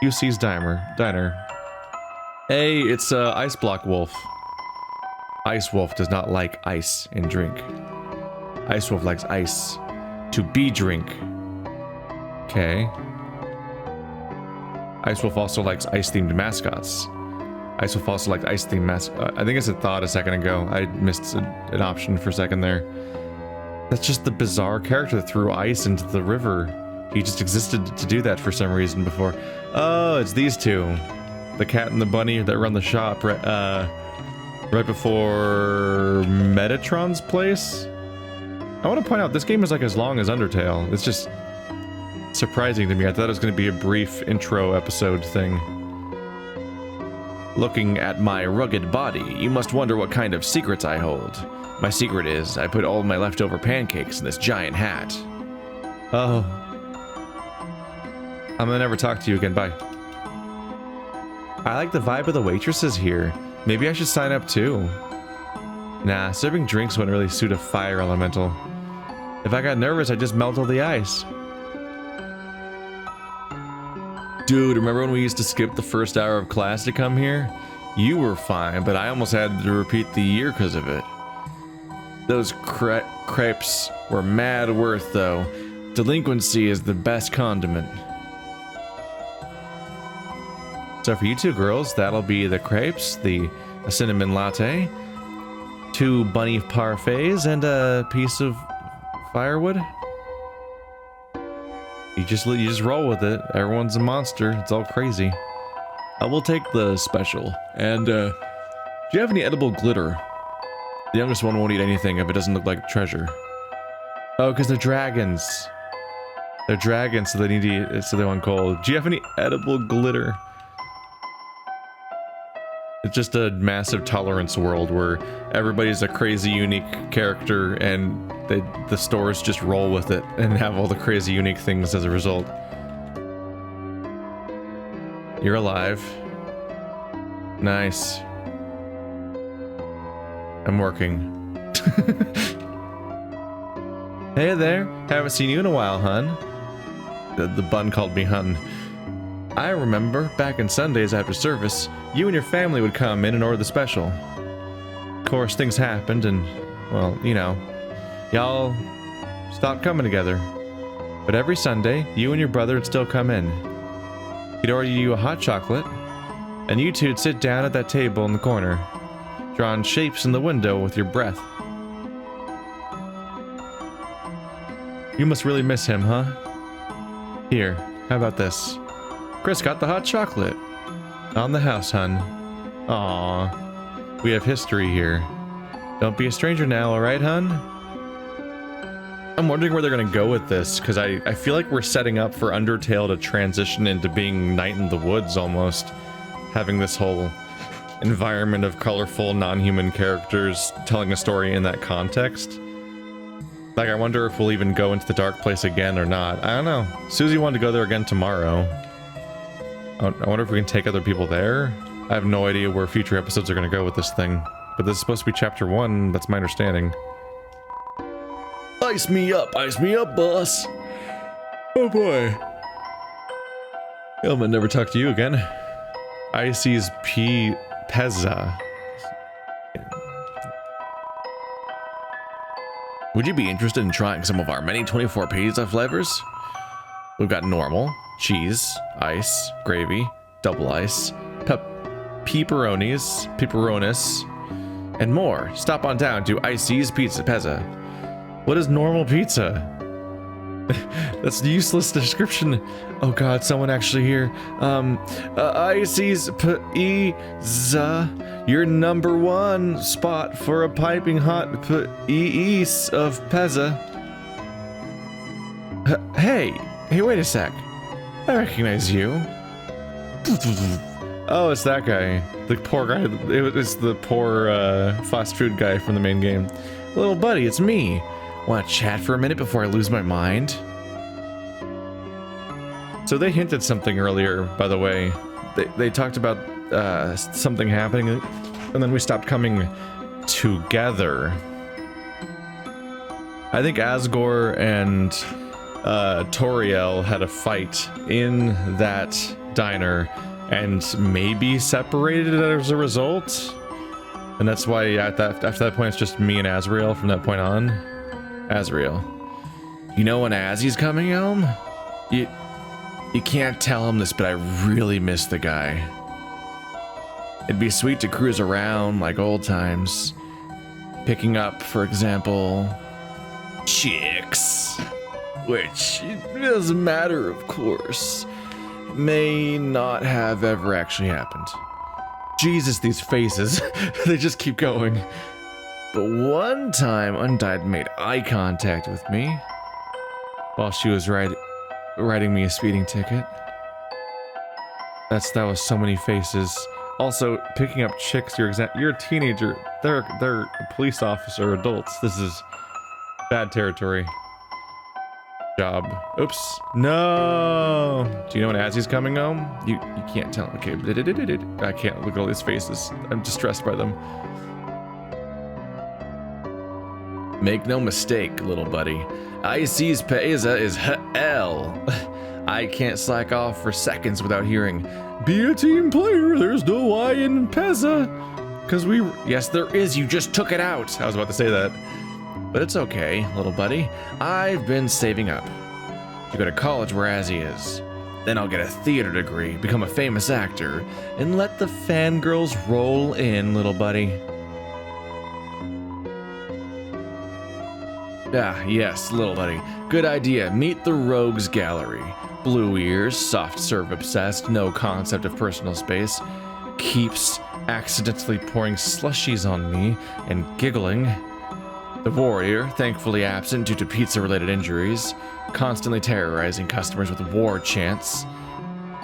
UC's Diner. Hey, it's Ice Block Wolf. Ice Wolf does not like ice in drink. Ice Wolf likes ice to be drink. Okay. Ice Wolf also likes ice-themed mascots. Ice Wolf also likes ice-themed mascots. I think it's a thought a second ago. I missed an option for a second there. That's just the bizarre character that threw ice into the river. He just existed to do that for some reason before. Oh, it's these two. The cat and the bunny that run the shop right before Metatron's place. I want to point out, this game is like as long as Undertale. It's just surprising to me. I thought it was going to be a brief intro episode thing. Looking at my rugged body, you must wonder what kind of secrets I hold. My secret is, I put all my leftover pancakes in this giant hat. Oh. I'm gonna never talk to you again, bye. I like the vibe of the waitresses here. Maybe I should sign up too. Nah, serving drinks wouldn't really suit a fire elemental. If I got nervous, I'd just melt all the ice. Dude, remember when we used to skip the first hour of class to come here? You were fine, but I almost had to repeat the year because of it. Those crepes were mad worth, though. Delinquency is the best condiment. So for you two girls, that'll be the crepes, a cinnamon latte, 2 bunny parfaits, and a piece of firewood. You just roll with it. Everyone's a monster. It's all crazy. I will take the special. And do you have any edible glitter? The youngest one won't eat anything if it doesn't look like treasure. Oh, because they're dragons. They're dragons, so they need to eat, so they want cold. Do you have any edible glitter? It's just a massive tolerance world where everybody's a crazy unique character and the stores just roll with it and have all the crazy unique things as a result. You're alive. Nice. I'm working. Hey there, haven't seen you in a while, hun. The bun called me hun. I remember, back in Sundays after service, you and your family would come in and order the special. Of course, things happened and, well, you know, y'all stopped coming together. But every Sunday, you and your brother would still come in. He'd order you a hot chocolate, and you two'd sit down at that table in the corner, drawing shapes in the window with your breath. You must really miss him, huh? Here, how about this? Kris got the hot chocolate. On the house, hun. Aww. We have history here. Don't be a stranger now, alright, hun? I'm wondering where they're gonna go with this, because I feel like we're setting up for Undertale to transition into being Night in the Woods, almost. Having this whole environment of colorful, non-human characters telling a story in that context. Like, I wonder if we'll even go into the dark place again or not. I don't know. Susie wanted to go there again tomorrow. I wonder if we can take other people there? I have no idea where future episodes are going to go with this thing. But this is supposed to be chapter 1, that's my understanding. Ice me up, boss! Oh boy. I'm gonna never talk to you again. Icy's Pezza. Would you be interested in trying some of our many 24 pizza flavors? We've got normal, cheese, ice, gravy, double ice, pepperonis, and more. Stop on down to Icy's Pezza. What is normal pizza? That's the useless description. Oh god, someone actually here. Icy's Pizza, your #1 spot for a piping hot piece of pezza. Hey, wait a sec. I recognize you. Oh, it's that guy. The poor guy. It's the poor fast food guy from the main game. Little buddy, it's me. Want to chat for a minute before I lose my mind? So they hinted something earlier, by the way. They talked about something happening, and then we stopped coming together. I think Asgore and Toriel had a fight in that diner and maybe separated as a result. And that's why after that point, it's just me and Azrael from that point on. Azrael. You know when Azzy's coming home? You can't tell him this, but I really miss the guy. It'd be sweet to cruise around like old times. Picking up, for example, chicks. Which, it doesn't matter, of course. May not have ever actually happened. Jesus, these faces. They just keep going. But one time, Undyed made eye contact with me while she was writing me a speeding ticket. That was so many faces. Also, picking up chicks, you're a teenager. They're a police officer, adults. This is bad territory. Job. Oops. No. Do you know when Azzy's coming home? You can't tell. Okay. I can't look at all these faces. I'm distressed by them. Make no mistake, little buddy. IC's Peza is hell. I can't slack off for seconds without hearing, "Be a team player, there's no I in Peza." Yes, there is, you just took it out. I was about to say that. But it's okay, little buddy. I've been saving up to go to college where Azzy is. Then I'll get a theater degree, become a famous actor, and let the fangirls roll in, little buddy. Ah, yes, little buddy. Good idea. Meet the Rogues Gallery. Blue ears, soft serve obsessed, no concept of personal space. Keeps accidentally pouring slushies on me and giggling. The warrior, thankfully absent due to pizza-related injuries, constantly terrorizing customers with war chants.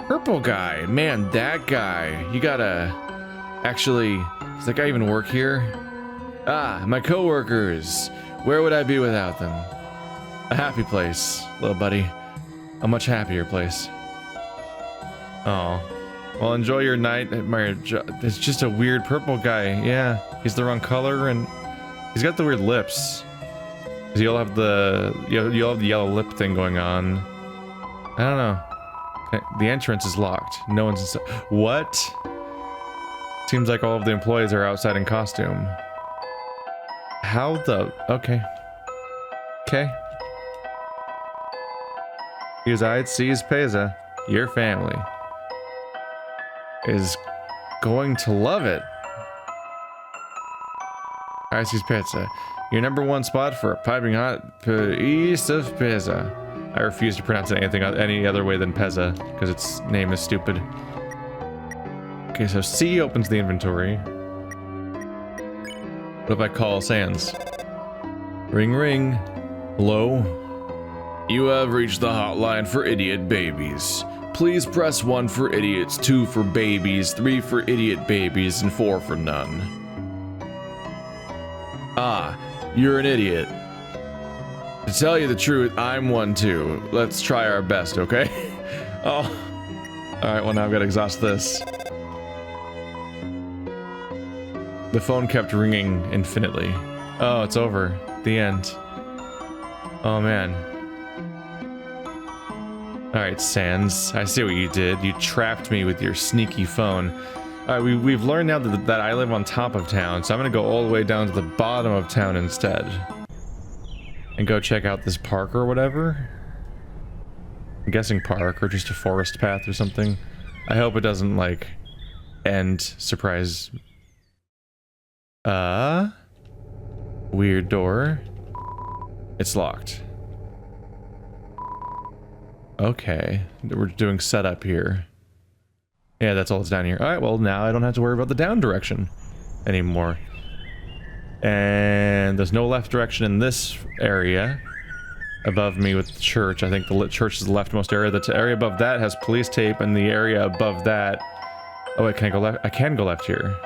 Purple guy, man, that guy. You gotta... Actually, does that guy even work here? Ah, my coworkers. Where would I be without them? A happy place, little buddy. A much happier place. Oh. Well, enjoy your night at my job. It's just a weird purple guy. Yeah, he's the wrong color and... He's got the weird lips. Cause you'll have the yellow lip thing going on. I don't know. Okay, the entrance is locked. No one's inside. What? Seems like all of the employees are outside in costume. How the... Okay. Okay. His eyes sees Peza. Your family is going to love it. Icy's Pizza. Your #1 spot for a piping hot piece of pizza. I refuse to pronounce it any other way than Pezza, because its name is stupid. Okay, so C opens the inventory. What if I call Sans? Ring ring. Hello? You have reached the hotline for idiot babies. Please press 1 for idiots, 2 for babies, 3 for idiot babies, and 4 for none. Ah, you're an idiot. To tell you the truth, I'm one too. Let's try our best, okay? Oh. Alright, well now I've got to exhaust this. The phone kept ringing infinitely. Oh, it's over. The end. Oh man. Alright, Sans. I see what you did. You trapped me with your sneaky phone. Alright, we've learned now that I live on top of town, so I'm gonna go all the way down to the bottom of town instead. And go check out this park or whatever. I'm guessing park, or just a forest path or something. I hope it doesn't, like, end surprise. Weird door. It's locked. Okay, we're doing setup here. Yeah, that's all that's down here. Alright, well now I don't have to worry about the down direction anymore. And there's no left direction in this area above me with the church. I think the church is the leftmost area. The area above that has police tape, and the area above that... Oh wait, can I go left? I can go left here.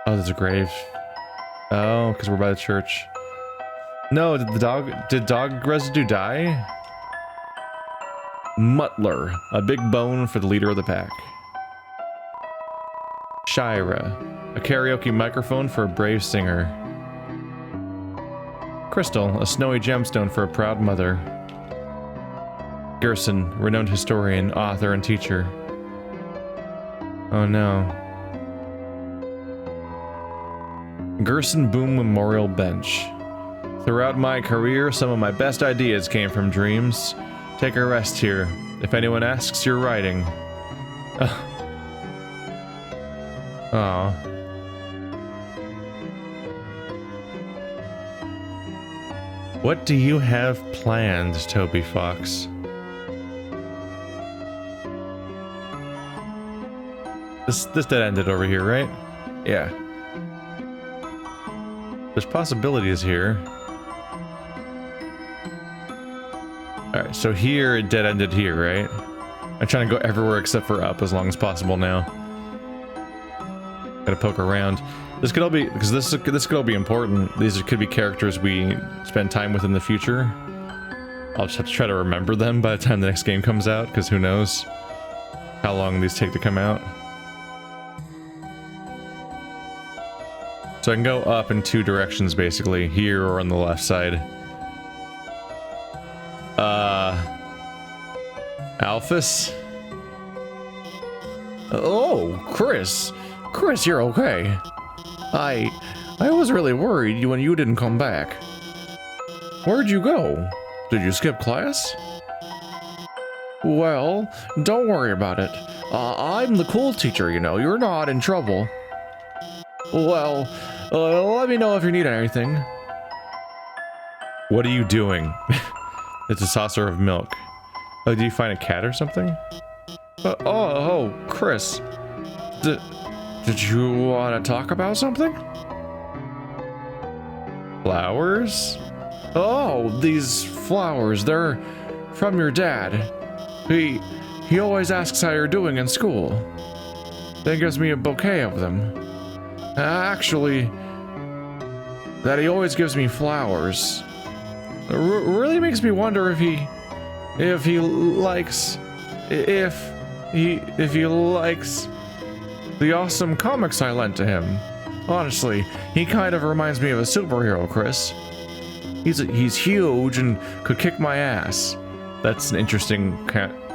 Oh, there's a grave. Oh, because we're by the church. No, did dog residue die? Mutler, a big bone for the leader of the pack. Shira, a karaoke microphone for a brave singer. Crystal, a snowy gemstone for a proud mother. Gerson, renowned historian, author, and teacher. Oh no. Gerson Boom Memorial Bench. Throughout my career, some of my best ideas came from dreams. Take a rest here. If anyone asks, you're writing. Oh. What do you have planned, Toby Fox? This dead ended over here, right? Yeah. There's possibilities here. Alright, so here it dead ended here, right? I'm trying to go everywhere except for up as long as possible now. Gotta poke around. This could all be, because this could all be important. These could be characters we spend time with in the future. I'll just have to try to remember them by the time the next game comes out, because who knows how long these take to come out. So I can go up in two directions, basically, here or on the left side. Alphys? Oh, Kris. Kris, you're okay. I was really worried when you didn't come back. Where'd you go? Did you skip class? Well, don't worry about it. I'm the cool teacher, you know. You're not in trouble. Well, let me know if you need anything. What are you doing? It's a saucer of milk. Oh, did you find a cat or something? Oh, Kris. Did you want to talk about something? Flowers? Oh, these flowers, they're from your dad. He always asks how you're doing in school. Then gives me a bouquet of them. Actually, that he always gives me flowers. Really makes me wonder if he likes the awesome comics I lent to him. Honestly, he kind of reminds me of a superhero, Kris. He's huge and could kick my ass. That's an interesting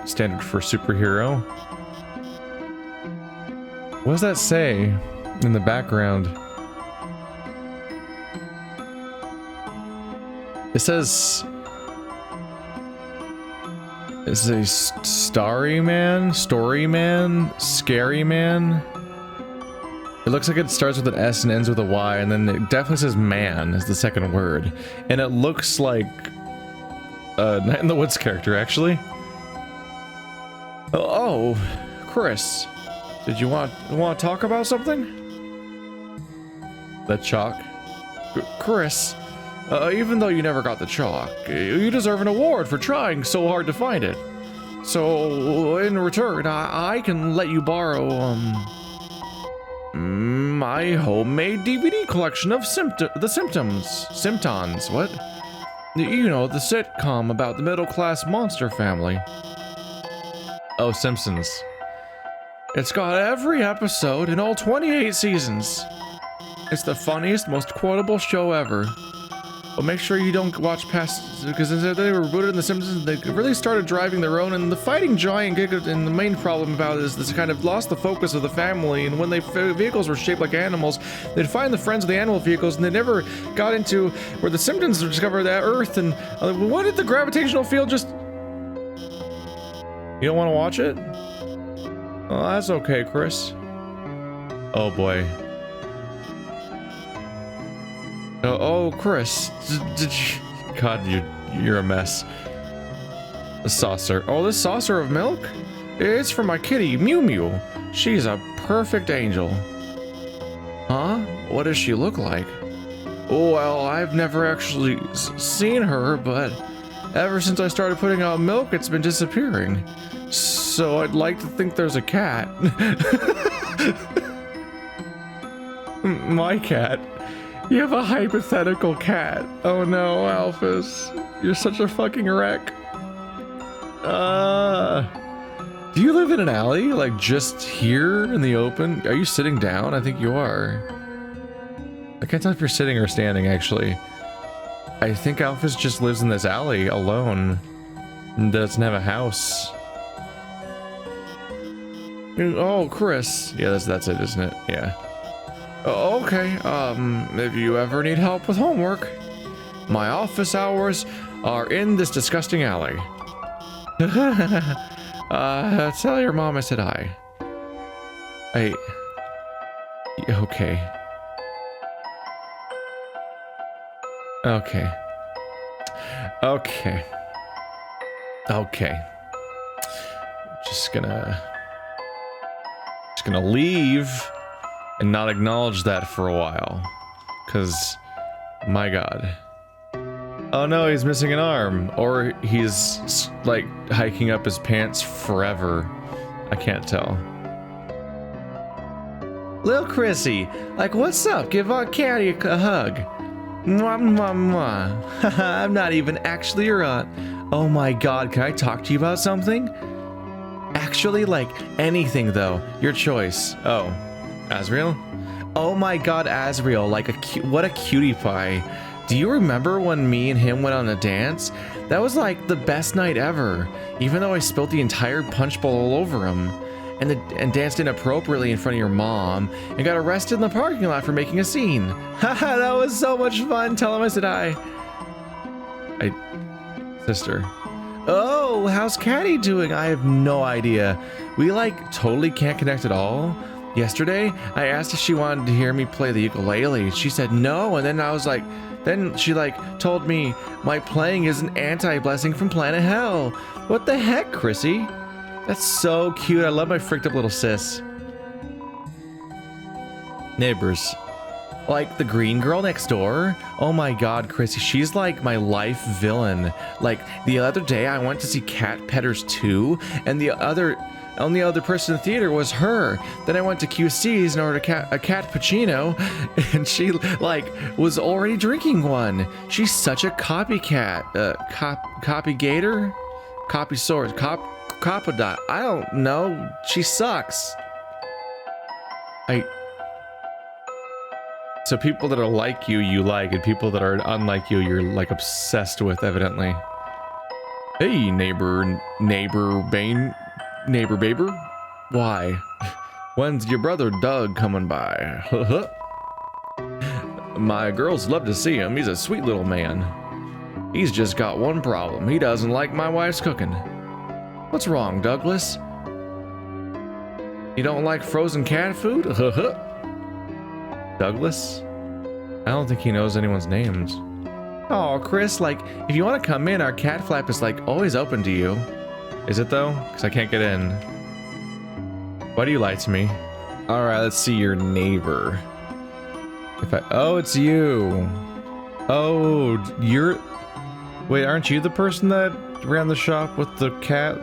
standard for superhero. What does that say in the background? It says... It's a starry man, story man, scary man. It looks like it starts with an S and ends with a Y, and then it definitely says man is the second word. And it looks like a Night in the Woods character, actually. Oh, Kris, did you want to talk about something? That chalk? Kris, even though you never got the chalk, you deserve an award for trying so hard to find it. So, in return, I can let you borrow, my homemade DVD collection of The Symptons, what? You know, the sitcom about the middle-class monster family. Oh, Simpsons. It's got every episode in all 28 seasons. It's the funniest, most quotable show ever. But make sure you don't watch past, because they were rebooted in The Simpsons, they really started driving their own, and the fighting giant and the main problem about it is this kind of lost the focus of the family, and when vehicles were shaped like animals, they'd find the friends of the animal vehicles, and they never got into where the Simpsons discovered that Earth, and what did the gravitational field just... You don't want to watch it? Oh, that's okay, Kris. Oh boy. Oh, Kris, did you... God, you're a mess. A saucer. Oh, this saucer of milk? It's for my kitty, Mew Mew. She's a perfect angel. Huh? What does she look like? Well, I've never actually seen her, but ever since I started putting out milk, it's been disappearing. So I'd like to think there's a cat. My cat. You have a hypothetical cat. Oh no, Alphys. You're such a fucking wreck. Do you live in an alley? Like just here in the open? Are you sitting down? I think you are. I can't tell if you're sitting or standing, actually. I think Alphys just lives in this alley alone. Doesn't have a house. Oh, Kris. Yeah, that's it, isn't it? Yeah. Oh, okay. If you ever need help with homework, my office hours are in this disgusting alley. Tell your mom I said hi. Okay. Okay. Okay. Okay. Just gonna leave and not acknowledge that for a while. 'Cause, my God. Oh no, he's missing an arm. Or he's, like, hiking up his pants forever. I can't tell. Lil Chrissy, like, what's up? Give Aunt Caddy a hug. Mwah, mwah, mwah. I'm not even actually your aunt. Oh my God, can I talk to you about something? Actually, like, anything though. Your choice. Oh, Asriel? Oh my God, Asriel, like what a cutie pie. Do you remember when me and him went on a dance? That was like the best night ever, even though I spilled the entire punch bowl all over him. And danced inappropriately in front of your mom and got arrested in the parking lot for making a scene. Haha, that was so much fun. Tell him I said hi. Sister. Oh, how's Caddy doing? I have no idea. We like totally can't connect at all. Yesterday, I asked if she wanted to hear me play the ukulele. She said no, and then I was like, then she like told me my playing is an anti-blessing from planet hell. What the heck, Chrissy? That's so cute. I love my freaked up little sis. Neighbors. Like the green girl next door? Oh my God, Chrissy, she's like my life villain. Like the other day I went to see Cat Petters 2 and the only other person in the theater was her. Then I went to QC's and ordered a cat Pacino and she like was already drinking one. She's such a copycat. Copy gator? Copy sword. Copadot. I don't know. She sucks. So people that are like you, you like, and people that are unlike you, you're like obsessed with, evidently. Hey, neighbor Baber. Why? When's your brother Doug coming by? My girls love to see him. He's a sweet little man. He's just got one problem. He doesn't like my wife's cooking. What's wrong, Douglas? You don't like frozen cat food? Douglas? I don't think he knows anyone's names. Oh, Kris, like, if you want to come in, our cat flap is, like, always open to you. Is it, though? Because I can't get in. Why do you lie to me? Alright, let's see your neighbor. Oh, it's you. Oh, you're... Wait, aren't you the person that ran the shop with the cat?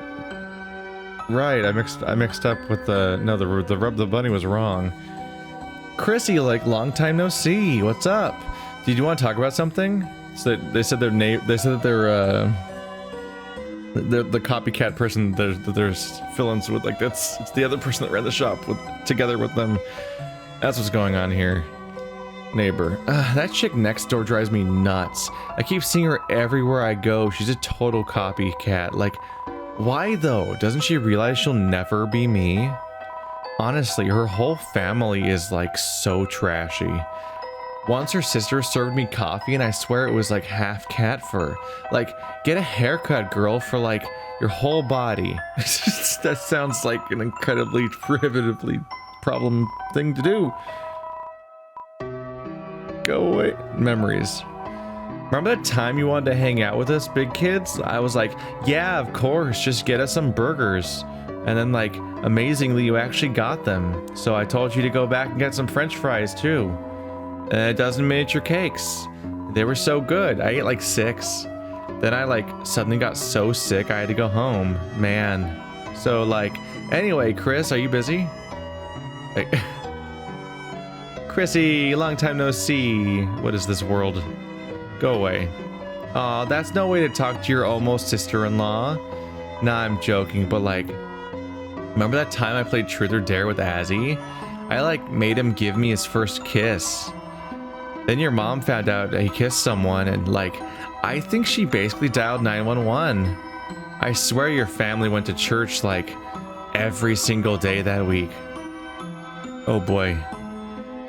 Right, I mixed up with the... No, the rub the bunny was wrong. Chrissy, like, long time no see. What's up? Did you want to talk about something? So they said they're the copycat person. There's fill-ins with, like, it's the other person that ran the shop together with them. That's what's going on here. Neighbor. That chick next door drives me nuts. I keep seeing her everywhere I go. She's a total copycat. Like, why though? Doesn't she realize she'll never be me? Honestly, her whole family is like so trashy. Once her sister served me coffee and I swear it was like half cat fur. Like, get a haircut, girl, for like your whole body. That sounds like an incredibly prohibitively problem thing to do. Go away. Memories. Remember that time you wanted to hang out with us, big kids? I was like, yeah, of course, just get us some burgers. And then, like, amazingly, you actually got them. So I told you to go back and get some French fries, too. And a dozen miniature cakes. They were so good. I ate like 6. Then I, like, suddenly got so sick I had to go home. Man. So, like, anyway, Kris, are you busy? Like, Chrissy, long time no see. What is this world? Go away. Aw, that's no way to talk to your almost sister-in-law. Nah, I'm joking, but like, remember that time I played Truth or Dare with Azzy? I like made him give me his first kiss. Then your mom found out that he kissed someone and like, I think she basically dialed 911. I swear your family went to church like every single day that week. Oh boy.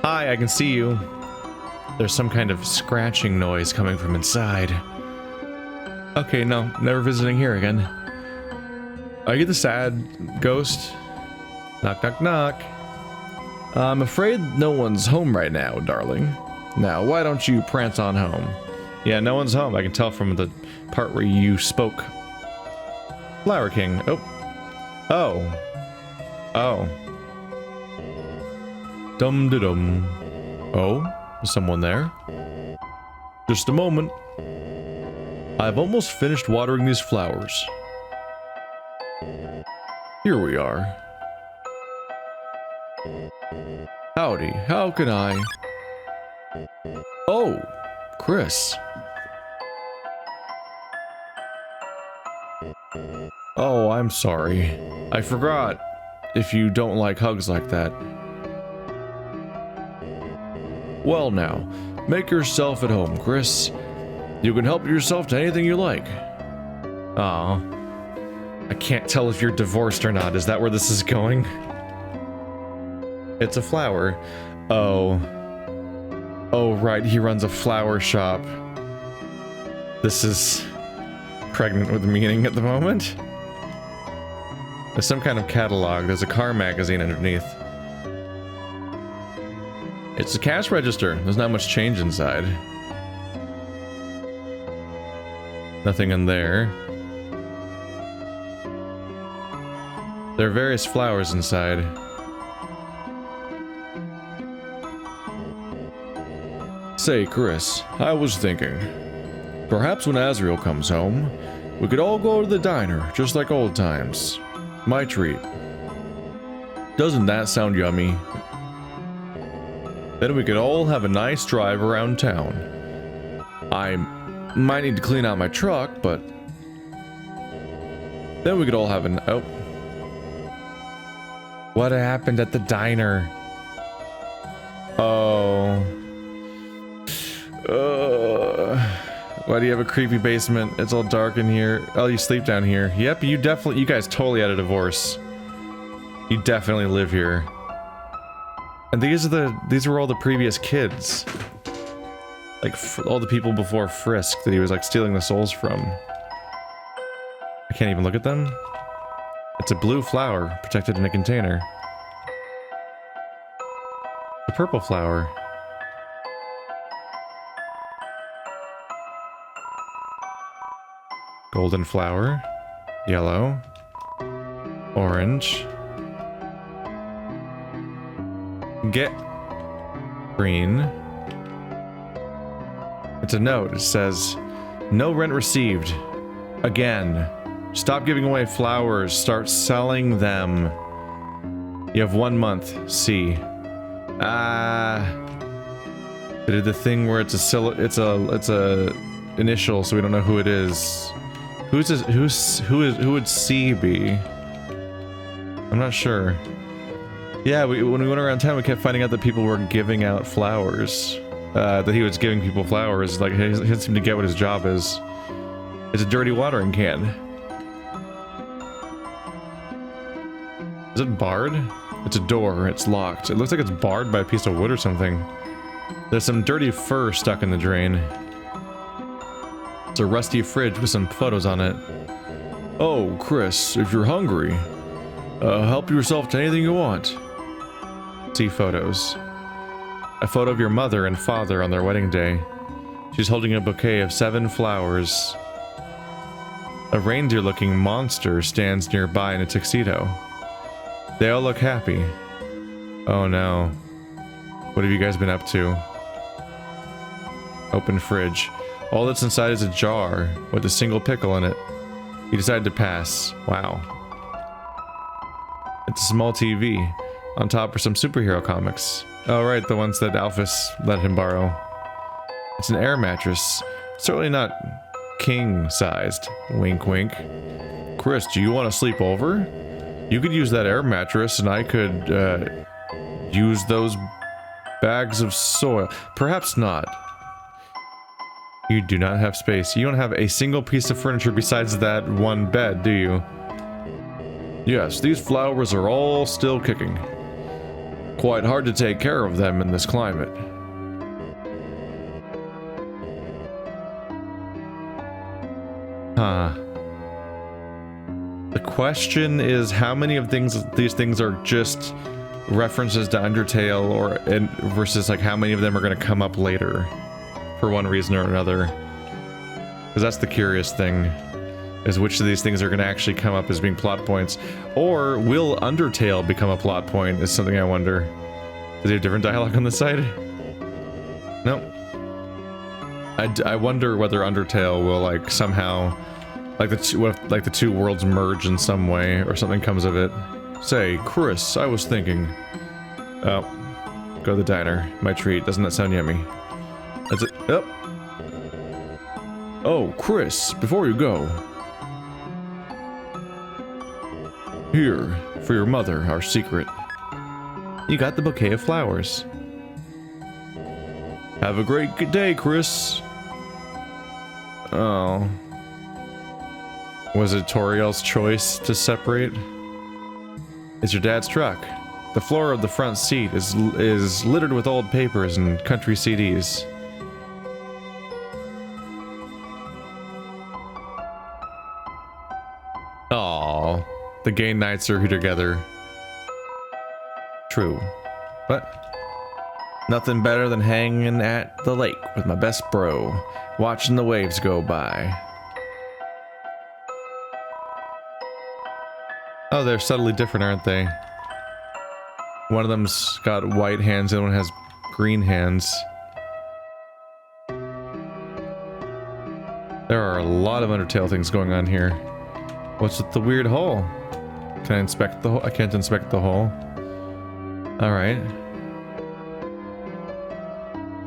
Hi, I can see you. There's some kind of scratching noise coming from inside. Okay, no, never visiting here again. Are you the sad ghost? Knock, knock, knock. I'm afraid no one's home right now, darling. Now, why don't you prance on home? Yeah, no one's home. I can tell from the part where you spoke. Flower King. Oh. Oh. Oh. Dum-de-dum. Oh, is someone there? Just a moment. I've almost finished watering these flowers. Here we are. Howdy, how can I? Oh, Kris. Oh, I'm sorry. I forgot if you don't like hugs like that. Well now, make yourself at home, Kris. You can help yourself to anything you like. Aw. I can't tell if you're divorced or not. Is that where this is going? It's a flower. Oh. Oh, right, he runs a flower shop. This is pregnant with meaning at the moment. There's some kind of catalog. There's a car magazine underneath. It's a cash register. There's not much change inside. Nothing in there. There are various flowers inside. Say, Kris, I was thinking, perhaps when Azrael comes home, we could all go to the diner, just like old times. My treat. Doesn't that sound yummy? Then we could all have a nice drive around town. I might need to clean out my truck, but then we could all have an... Oh. What happened at the diner? Oh. Why do you have a creepy basement? It's all dark in here. Oh, you sleep down here. Yep, you guys totally had a divorce. You definitely live here. And these were all the previous kids. Like, all the people before Frisk that he was, like, stealing the souls from. I can't even look at them. It's a blue flower, protected in a container. A purple flower. Golden flower. Yellow. Orange. Get green. It's a note. It says, no rent received. Again. Stop giving away flowers. Start selling them. You have 1 month. See. They did the thing where it's a initial, so we don't know who it is. Who would C be? I'm not sure. Yeah, when we went around town, we kept finding out that people were giving out flowers. That he was giving people flowers. Like, he doesn't seem to get what his job is. It's a dirty watering can. Is it barred? It's a door. It's locked. It looks like it's barred by a piece of wood or something. There's some dirty fur stuck in the drain. It's a rusty fridge with some photos on it. Oh, Kris, if you're hungry, help yourself to anything you want. See photos. A photo of your mother and father on their wedding day. She's holding a bouquet of 7 flowers. A reindeer-looking monster stands nearby in a tuxedo. They all look happy. Oh no. What have you guys been up to? Open fridge. All that's inside is a jar with a single pickle in it. He decided to pass. Wow. It's a small TV. On top are some superhero comics. Oh right, the ones that Alphys let him borrow. It's an air mattress. Certainly not king-sized. Wink wink. Kris, do you want to sleep over? You could use that air mattress and I could use those bags of soil. Perhaps not. You do not have space. You don't have a single piece of furniture besides that one bed, do you? Yes, these flowers are all still kicking. Quite hard to take care of them in this climate. Huh. The question is how many of these things are just references to Undertale versus like how many of them are going to come up later for one reason or another. Because that's the curious thing, is which of these things are going to actually come up as being plot points. Or will Undertale become a plot point is something I wonder. Does he have different dialogue on this side? Nope. I wonder whether Undertale will like somehow, like the two worlds merge in some way or something comes of it. Say, Kris, I was thinking. Oh, go to the diner. My treat. Doesn't that sound yummy? That's it. Oh. Oh, Kris, before you go. Here, for your mother, our secret. You got the bouquet of flowers. Have a great day, Kris. Oh. Was it Toriel's choice to separate? It's your dad's truck. The floor of the front seat is littered with old papers and country CDs. Aww. The gay knights are here together. True. But nothing better than hanging at the lake with my best bro, watching the waves go by. Oh, they're subtly different, aren't they? One of them's got white hands, the other one has green hands. There are a lot of Undertale things going on here. What's with the weird hole? Can I inspect the hole? I can't inspect the hole. Alright.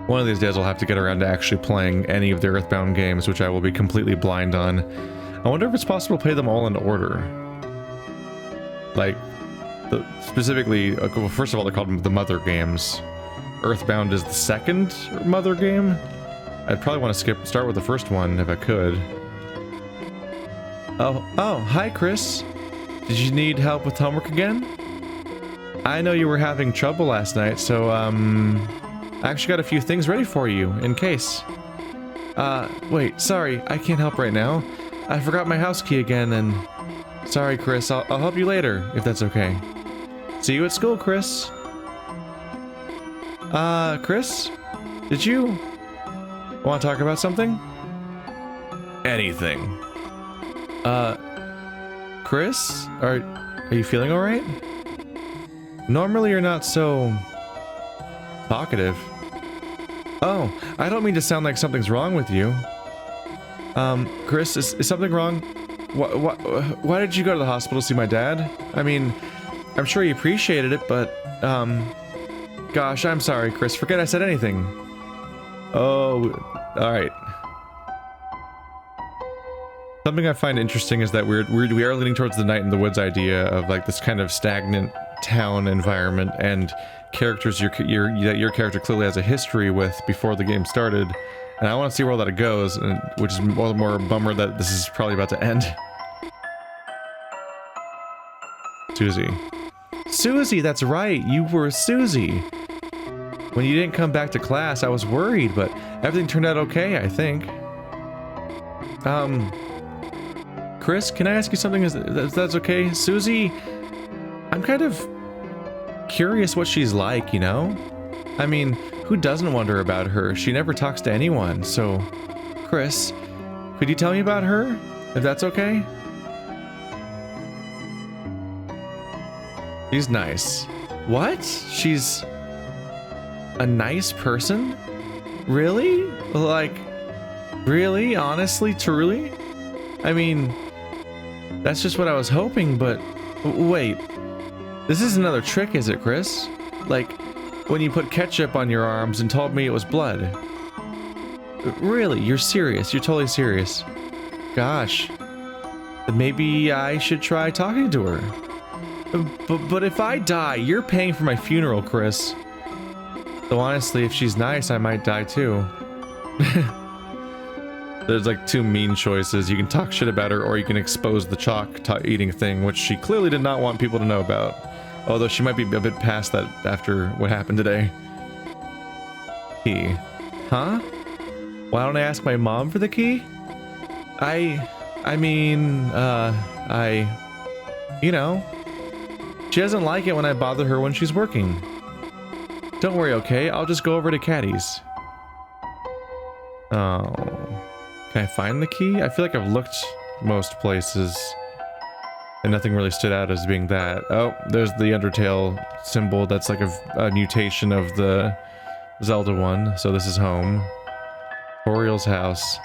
One of these days I'll have to get around to actually playing any of the EarthBound games, which I will be completely blind on. I wonder if it's possible to play them all in order. Like, specifically, well, first of all, they're called the Mother games. EarthBound is the second Mother game. I'd probably want to start with the first one if I could. Oh, hi Kris. Did you need help with homework again? I know you were having trouble last night, so, I actually got a few things ready for you, in case. Wait, sorry, I can't help right now. I forgot my house key again, and... Sorry, Kris, I'll help you later, if that's okay. See you at school, Kris. Kris? Did you... want to talk about something? Anything. Kris? Are you feeling alright? Normally you're not so... talkative. Oh, I don't mean to sound like something's wrong with you. Kris, is something wrong? Why did you go to the hospital to see my dad? I mean, I'm sure he appreciated it, but, gosh, I'm sorry, Kris. Forget I said anything. Oh, alright. Something I find interesting is that we are leaning towards the Night in the Woods idea of, like, this kind of stagnant town environment and characters that your character clearly has a history with before the game started. And I want to see where all that goes, which is more a bummer that this is probably about to end. Susie. Susie, that's right, you were Susie. When you didn't come back to class, I was worried, but everything turned out okay, I think. Kris, can I ask you something? Is that's okay? Susie, I'm kind of curious what she's like, you know? I mean, who doesn't wonder about her? She never talks to anyone, so... Kris, could you tell me about her? If that's okay? She's nice. What? She's... a nice person? Really? Like... really? Honestly? Truly? I mean... that's just what I was hoping, but... wait. This is another trick, is it, Kris? Like... when you put ketchup on your arms and told me it was blood. Really? You're serious? You're totally serious? Gosh. Maybe I should try talking to her. But if I die, you're paying for my funeral, Kris. So honestly, if she's nice, I might die too. There's like two mean choices. You can talk shit about her, or you can expose the chalk eating thing, which she clearly did not want people to know about. Although she might be a bit past that after what happened today. Key. Huh? Why don't I ask my mom for the key? You know, she doesn't like it when I bother her when she's working. Don't worry, okay? I'll just go over to Caddy's. Oh. Can I find the key? I feel like I've looked most places and nothing really stood out as being that. Oh, there's the Undertale symbol. That's like a mutation of the Zelda one. So this is home. Oriel's house.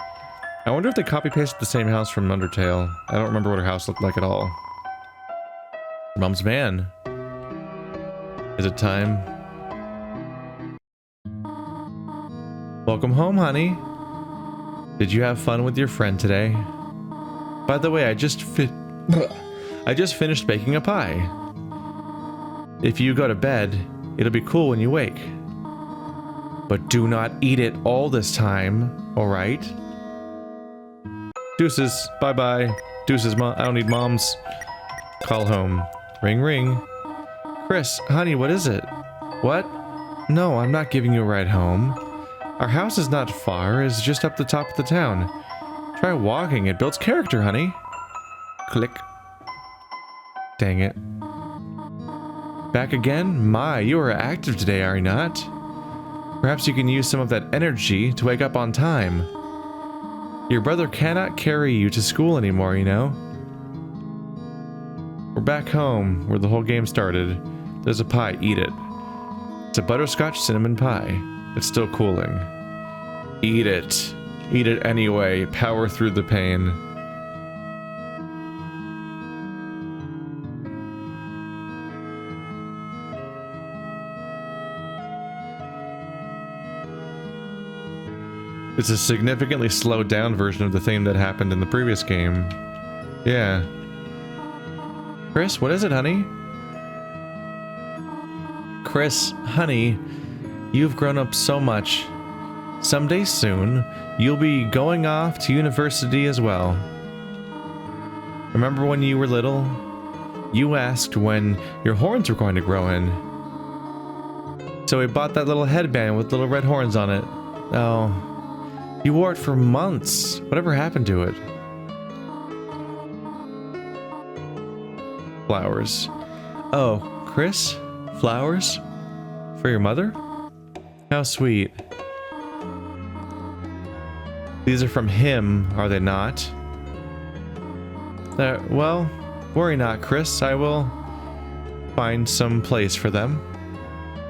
I wonder if they copy-pasted the same house from Undertale. I don't remember what her house looked like at all. Mom's van. Is it time? Welcome home, honey. Did you have fun with your friend today? By the way, I just finished baking a pie. If you go to bed, it'll be cool when you wake. But do not eat it all this time, alright? Deuces. Bye-bye. Deuces, Mom. I don't need moms. Call home. Ring, ring. Kris, honey, what is it? What? No, I'm not giving you a ride home. Our house is not far. It's just up the top of the town. Try walking. It builds character, honey. Click. Dang it. Back again? My, you are active today, are you not? Perhaps you can use some of that energy to wake up on time. Your brother cannot carry you to school anymore, you know? We're back home, where the whole game started. There's a pie, eat it. It's a butterscotch cinnamon pie. It's still cooling. Eat it. Eat it anyway. Power through the pain. It's a significantly slowed down version of the thing that happened in the previous game. Yeah. Kris, what is it, honey? Kris, honey, you've grown up so much. Someday soon, you'll be going off to university as well. Remember when you were little? You asked when your horns were going to grow in. So we bought that little headband with little red horns on it. Oh. You wore it for months. Whatever happened to it? Flowers. Oh, Kris? Flowers? For your mother? How sweet. These are from him, are they not? Well, worry not, Kris. I will find some place for them.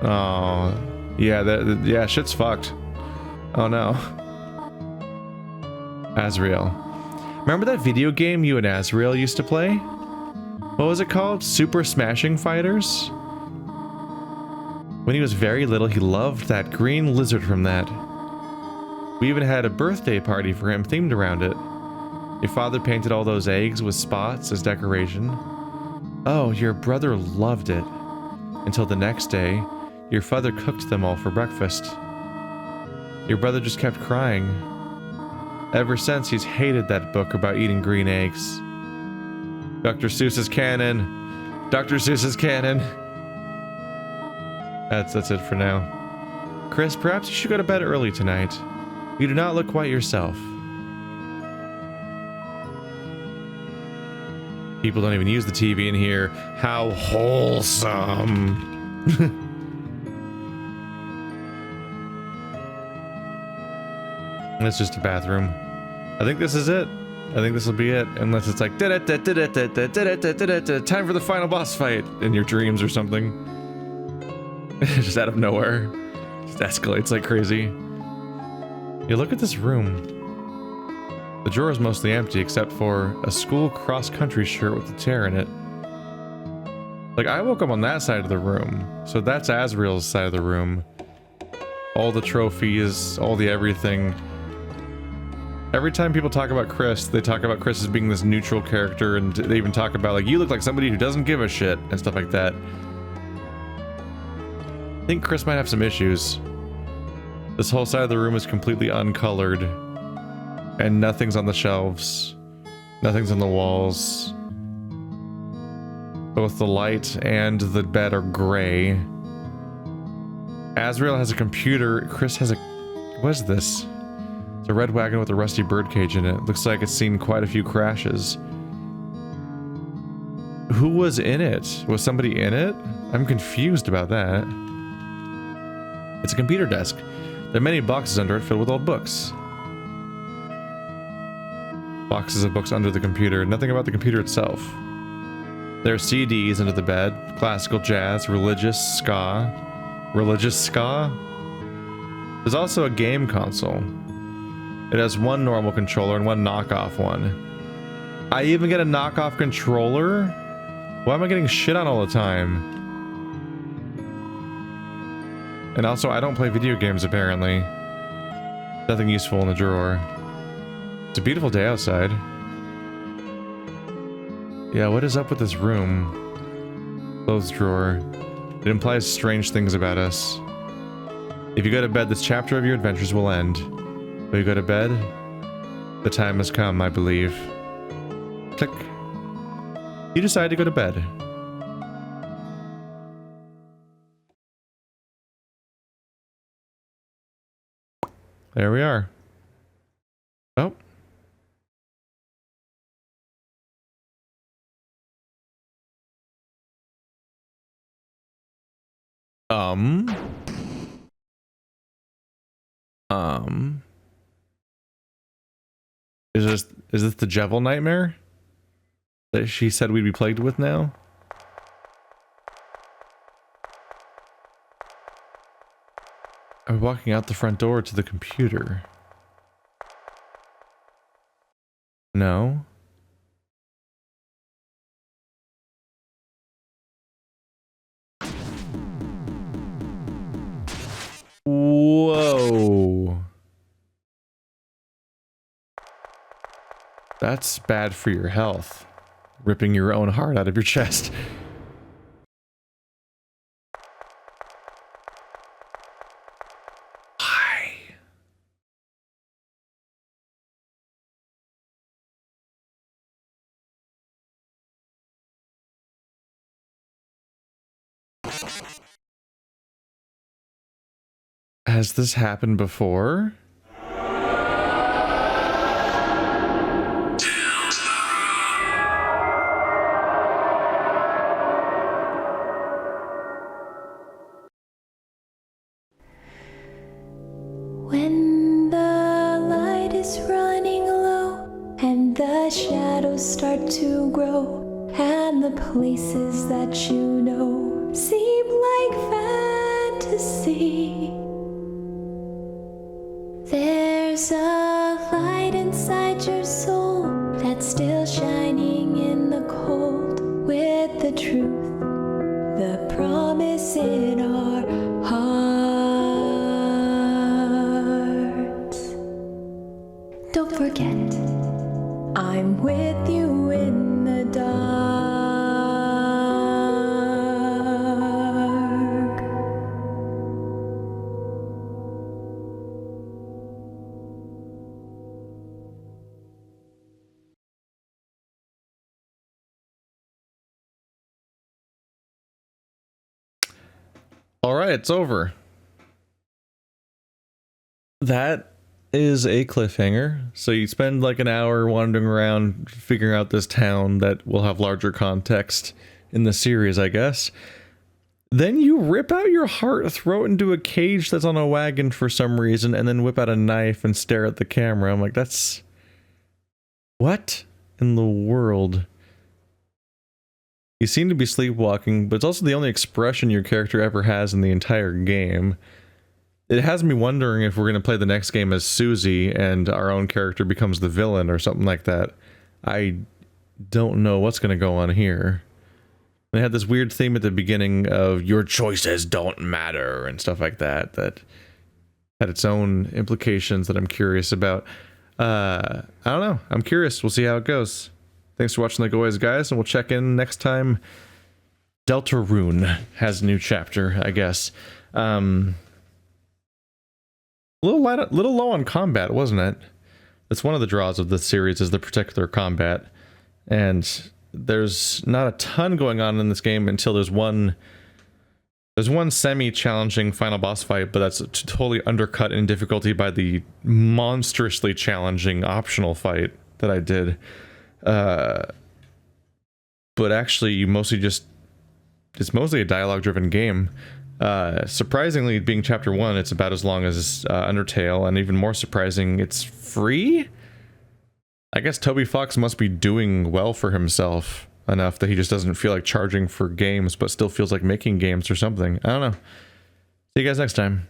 Oh, yeah, yeah, shit's fucked. Oh no. Asriel. Remember that video game you and Asriel used to play? What was it called? Super Smashing Fighters? When he was very little, he loved that green lizard from that. We even had a birthday party for him themed around it. Your father painted all those eggs with spots as decoration. Oh, your brother loved it. Until the next day, your father cooked them all for breakfast. Your brother just kept crying. Ever since, he's hated that book about eating green eggs. Dr. Seuss is canon. Dr. Seuss is canon. That's it for now. Kris, perhaps you should go to bed early tonight. You do not look quite yourself. People don't even use the TV in here. How wholesome. It's just a bathroom. I think this is it. I think this will be it. Unless it's like time for the final boss fight in your dreams or something. Just out of nowhere. Just escalates like crazy. Yeah, look at this room. The drawer is mostly empty except for a school cross-country shirt with a tear in it. Like, I woke up on that side of the room. So that's Asriel's side of the room. All the trophies, all the everything. Every time people talk about Kris, they talk about Kris as being this neutral character, and they even talk about, like, you look like somebody who doesn't give a shit, and stuff like that. I think Kris might have some issues. This whole side of the room is completely uncolored. And nothing's on the shelves. Nothing's on the walls. Both the light and the bed are gray. Azrael has a computer. Kris has a... What is this? It's a red wagon with a rusty birdcage in it. Looks like it's seen quite a few crashes. Who was in it? Was somebody in it? I'm confused about that. It's a computer desk. There are many boxes under it filled with old books. Boxes of books under the computer. Nothing about the computer itself. There are CDs under the bed. Classical jazz, religious ska. Religious ska? There's also a game console. It has one normal controller and one knockoff one. I even get a knockoff controller? Why am I getting shit on all the time? And also, I don't play video games apparently. Nothing useful in the drawer. It's a beautiful day outside. Yeah, what is up with this room? Clothes drawer. It implies strange things about us. If you go to bed, this chapter of your adventures will end. Will you go to bed? The time has come, I believe. Click. You decide to go to bed. There we are. Oh. Is this the Jevil nightmare that she said we'd be plagued with now? I'm walking out the front door to the computer. No. Whoa. That's bad for your health. Ripping your own heart out of your chest. Why? Has this happened before? When the light is running low and the shadows start to grow and the places that you know seem like fantasy, there's a light inside your soul that's still shining in the cold with the truth, the promise in our hearts. Don't forget, I'm with you in the dark. All right, it's over. That is a cliffhanger. So you spend like an hour wandering around figuring out this town that will have larger context in the series, I guess. Then you rip out your heart, throw it into a cage that's on a wagon for some reason, and then whip out a knife and stare at the camera. I'm like, that's... what in the world? You seem to be sleepwalking, but it's also the only expression your character ever has in the entire game. It has me wondering if we're going to play the next game as Susie and our own character becomes the villain or something like that. I don't know what's going to go on here. They had this weird theme at the beginning of your choices don't matter and stuff like that, that had its own implications that I'm curious about. I don't know. I'm curious. We'll see how it goes. Thanks for watching like always, guys, and we'll check in next time. Deltarune has a new chapter, I guess. Little low on combat, wasn't it? That's one of the draws of this series, is the particular combat. And there's not a ton going on in this game until there's one semi-challenging final boss fight, but that's totally undercut in difficulty by the monstrously challenging optional fight that I did. But actually, it's mostly a dialogue-driven game. Surprisingly, being chapter 1, it's about as long as Undertale, and even more surprising, it's free? I guess Toby Fox must be doing well for himself enough that he just doesn't feel like charging for games, but still feels like making games or something. I don't know. See you guys next time.